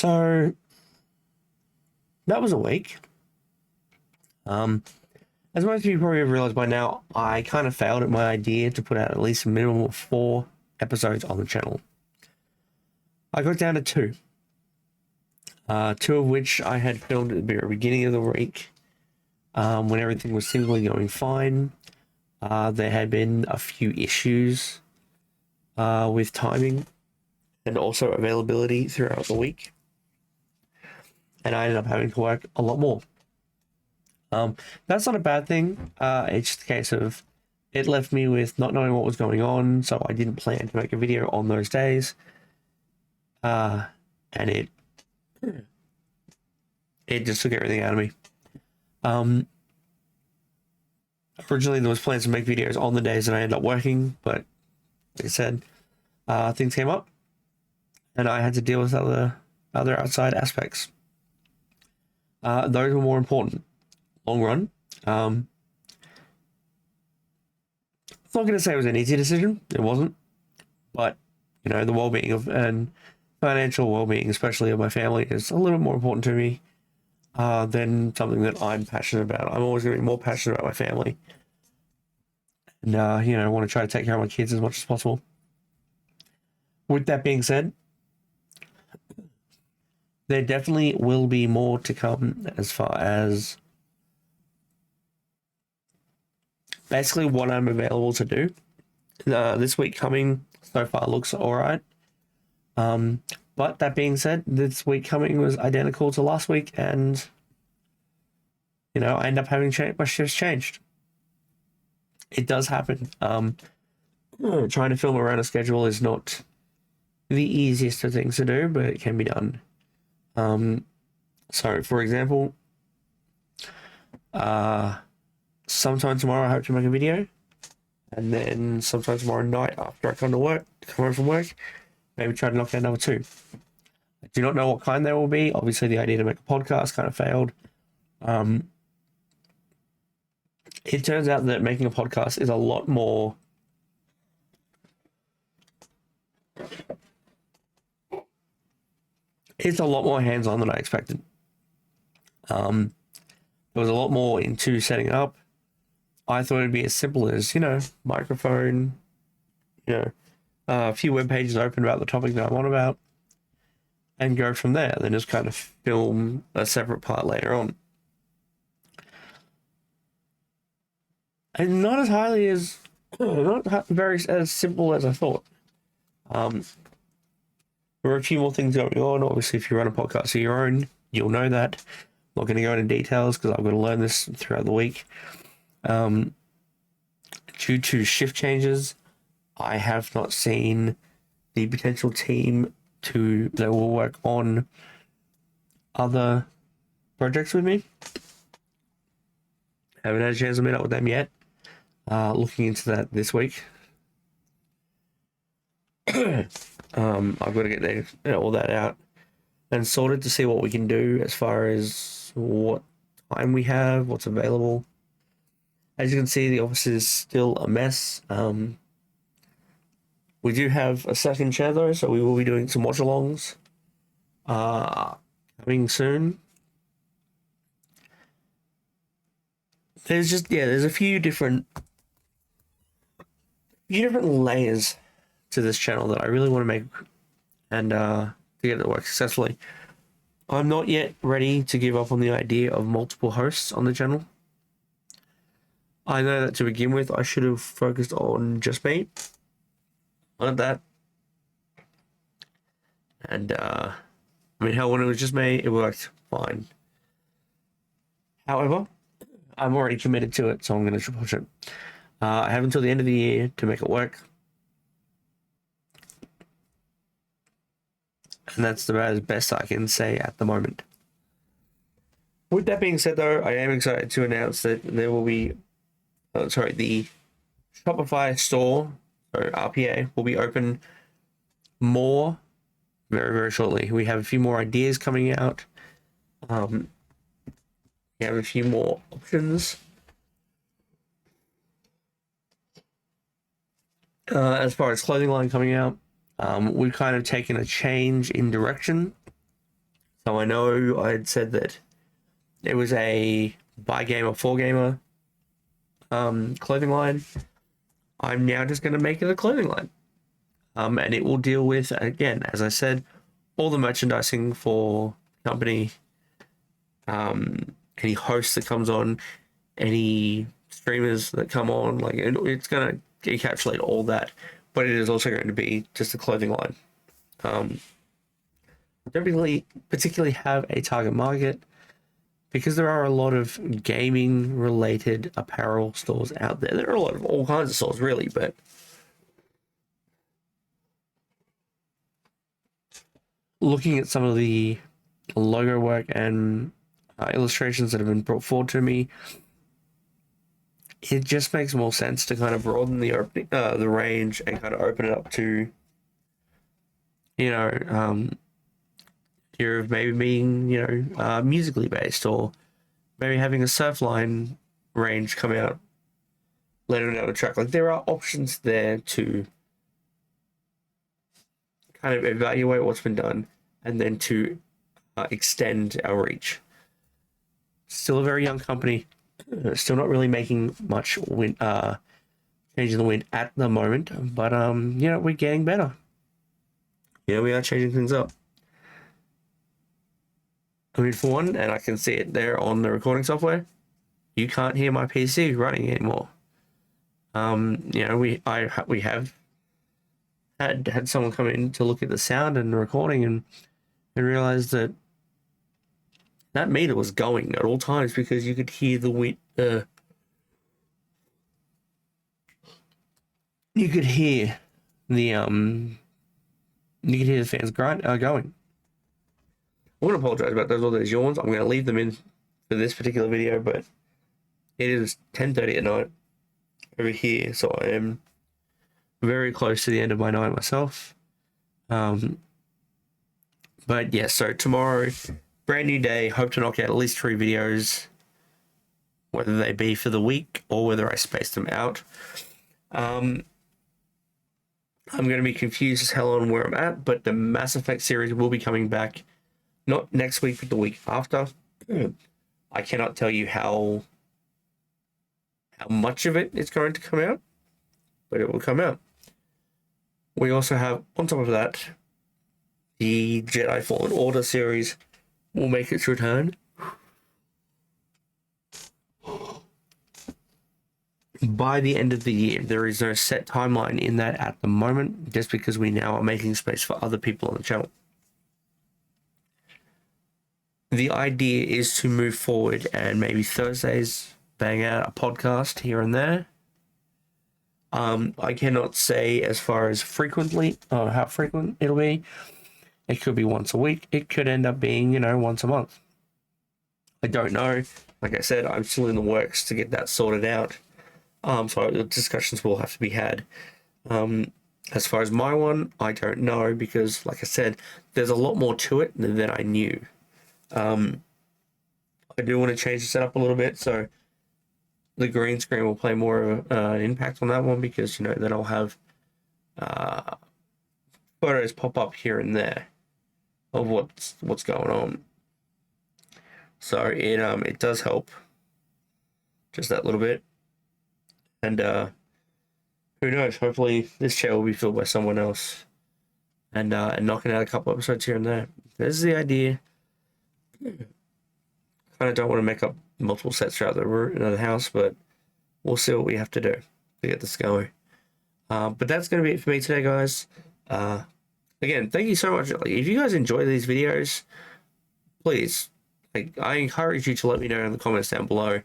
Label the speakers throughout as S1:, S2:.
S1: So that was a week. As most of you probably have realized by now, I kind of failed at my idea to put out at least a minimum of 4 episodes on the channel. I got down to 2. 2 of which I had filmed at the very beginning of the week, when everything was seemingly going fine. There had been a few issues with timing and also availability throughout the week, and I ended up having to work a lot more. That's not a bad thing. It's just a case of it left me with not knowing what was going on, so I didn't plan to make a video on those days. And it just took everything out of me. Originally there was plans to make videos on the days that I ended up working, but like I said, things came up and I had to deal with other outside aspects. Those were more important. Long run. I'm not going to say it was an easy decision. It wasn't. But, the well-being of and financial well-being, especially of my family, is a little bit more important to me than something that I'm passionate about. I'm always going to be more passionate about my family. And, I want to try to take care of my kids as much as possible. With that being said, there definitely will be more to come as far as basically what I'm available to do. This week coming so far looks all right. But that being said, this week coming was identical to last week, and I end up having my shifts changed. It does happen. Trying to film around a schedule is not the easiest of things to do, but it can be done. So for example, sometime tomorrow I hope to make a video, and then sometime tomorrow night after I come home from work, maybe try to knock out number 2. I do not know what kind they will be. Obviously the idea to make a podcast kind of failed. It turns out that making a podcast is a lot more hands-on than I expected. There was a lot more into setting it up. I thought it'd be as simple as, microphone, a few web pages open about the topic that I'm on about, and go from there. Then just kind of film a separate part later on. And not as simple as I thought. There are a few more things going on. Obviously, if you run a podcast of your own, you'll know that. I'm not going to go into details because I've got to learn this throughout the week. Due to shift changes, I have not seen the potential team that will work on other projects with me. Haven't had a chance to meet up with them yet. Looking into that this week. I've got to get all that out and sorted to see what we can do as far as what time we have, what's available. As you can see, the office is still a mess. We do have a second chair though, so we will be doing some watch-alongs coming soon. There's a few different layers to this channel that I really want to make and to get it to work successfully. I'm not yet ready to give up on the idea of multiple hosts on the channel. I know that to begin with, I should have focused on just me. Wanted that. And, hell, when it was just me, it worked fine. However, I'm already committed to it, so I'm going to push it. I have until the end of the year to make it work. And that's about as best I can say at the moment. With that being said, though, I am excited to announce that there will be the Shopify store, or RPA, will be open more very, very shortly. We have a few more ideas coming out. We have a few more options. As far as clothing line coming out, we've kind of taken a change in direction So I know I had said that it was a buy gamer for gamer clothing line. I'm now just going to make it a clothing line. And it will deal with, again, as I said, all the merchandising for company, any host that comes on, any streamers that come on, like it's going to encapsulate all that, but it is also going to be just a clothing line. Don't really particularly have a target market because there are a lot of gaming related apparel stores out there. There are a lot of all kinds of stores really, but looking at some of the logo work and illustrations that have been brought forward to me, it just makes more sense to kind of broaden the range and kind of open it up to, you're maybe being, musically based, or maybe having a Surfline range come out later down the track. Like there are options there to kind of evaluate what's been done and then to extend our reach. Still a very young company, still not really making much change in the wind at the moment, but we're getting better. We are changing things up. I mean, for one, and I can see it there on the recording software, you can't hear my PC running anymore. We have had someone come in to look at the sound and the recording and realized that meter was going at all times because you could hear the wind. You could hear the fans going. I want to apologize about all those yawns. I'm going to leave them in for this particular video, but it is 10:30 at night over here, so I am very close to the end of my night myself. But yeah, so tomorrow, brand new day. Hope to knock out at least 3 videos, whether they be for the week or whether I space them out. I'm going to be confused as hell on where I'm at, but the Mass Effect series will be coming back. Not next week, but the week after. I cannot tell you how much of it is going to come out, but it will come out. We also have, on top of that, the Jedi Fallen Order series will make its return. By the end of the year, there is no set timeline in that at the moment, just because we now are making space for other people on the channel. The idea is to move forward and maybe Thursdays bang out a podcast here and there. I cannot say as far as frequently or how frequent it'll be. It could be once a week. It could end up being, once a month. I don't know. Like I said, I'm still in the works to get that sorted out. So the discussions will have to be had. As far as my one, I don't know because, like I said, there's a lot more to it than I knew. I do want to change the setup a little bit, so the green screen will play more of an impact on that one because then I'll have photos pop up here and there of what's going on. So it does help just that little bit, and who knows? Hopefully this chair will be filled by someone else, and knocking out a couple episodes here and there. This is the idea. Kind of don't want to make up multiple sets throughout the house, but we'll see what we have to do to get this going. But that's going to be it for me today, guys. Again, thank you so much. If you guys enjoy these videos, please, I encourage you to let me know in the comments down below.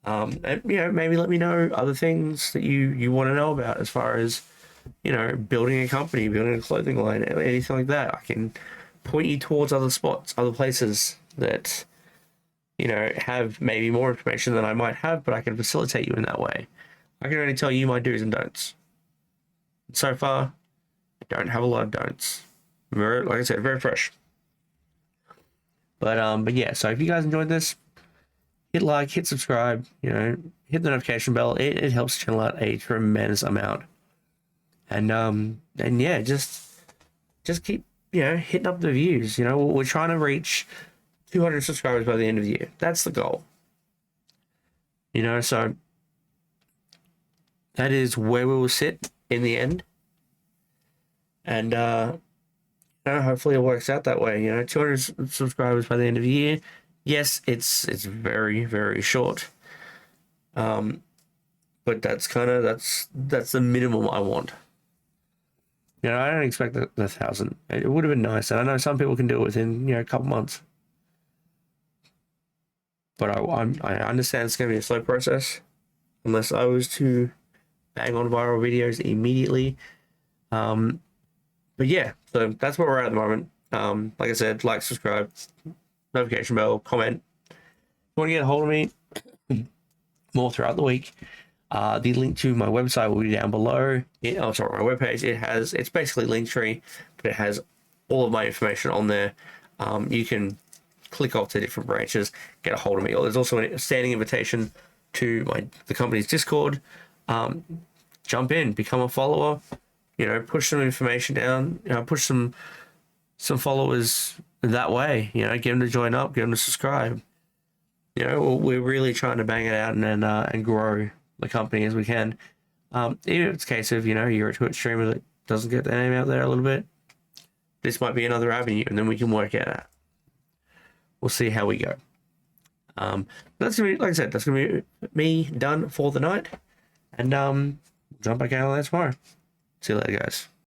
S1: And maybe let me know other things that you want to know about as far as building a company, building a clothing line, anything like that. I can point you towards other spots, other places that have maybe more information than I might have, but I can facilitate you in that way. I can only tell you my do's and don'ts. So far, I don't have a lot of don'ts. Like I said, very fresh. But yeah, so if you guys enjoyed this, hit like, hit subscribe, hit the notification bell. It helps the channel out a tremendous amount. And yeah, just keep hitting up the views. We're trying to reach 200 subscribers by the end of the year. That's the goal. So that is where we will sit in the end. And hopefully it works out that way. 200 subscribers by the end of the year. Yes, it's very, very short. But that's the minimum I want. I don't expect the 1,000. It would have been nice, and I know some people can do it within a couple months. But I understand it's going to be a slow process, unless I was to bang on viral videos immediately. But yeah, so that's where we're at the moment. Like I said, like, subscribe, notification bell, comment. If you want to get a hold of me more throughout the week, the link to my website will be down below. My webpage. It's basically Linktree, but it has all of my information on there. You can click off to different branches, get a hold of me. Or there's also a standing invitation to the company's Discord. Jump in, become a follower. Push some information down. Push some followers that way. Get them to join up, get them to subscribe. We're really trying to bang it out and grow the company as we can. Even if it's a case of you're a Twitch streamer that doesn't get their name out there a little bit, this might be another avenue, and then we can work out that. We'll see how we go. That's gonna be, like I said, that's gonna be me done for the night, and jump back out on that tomorrow. See you later, guys.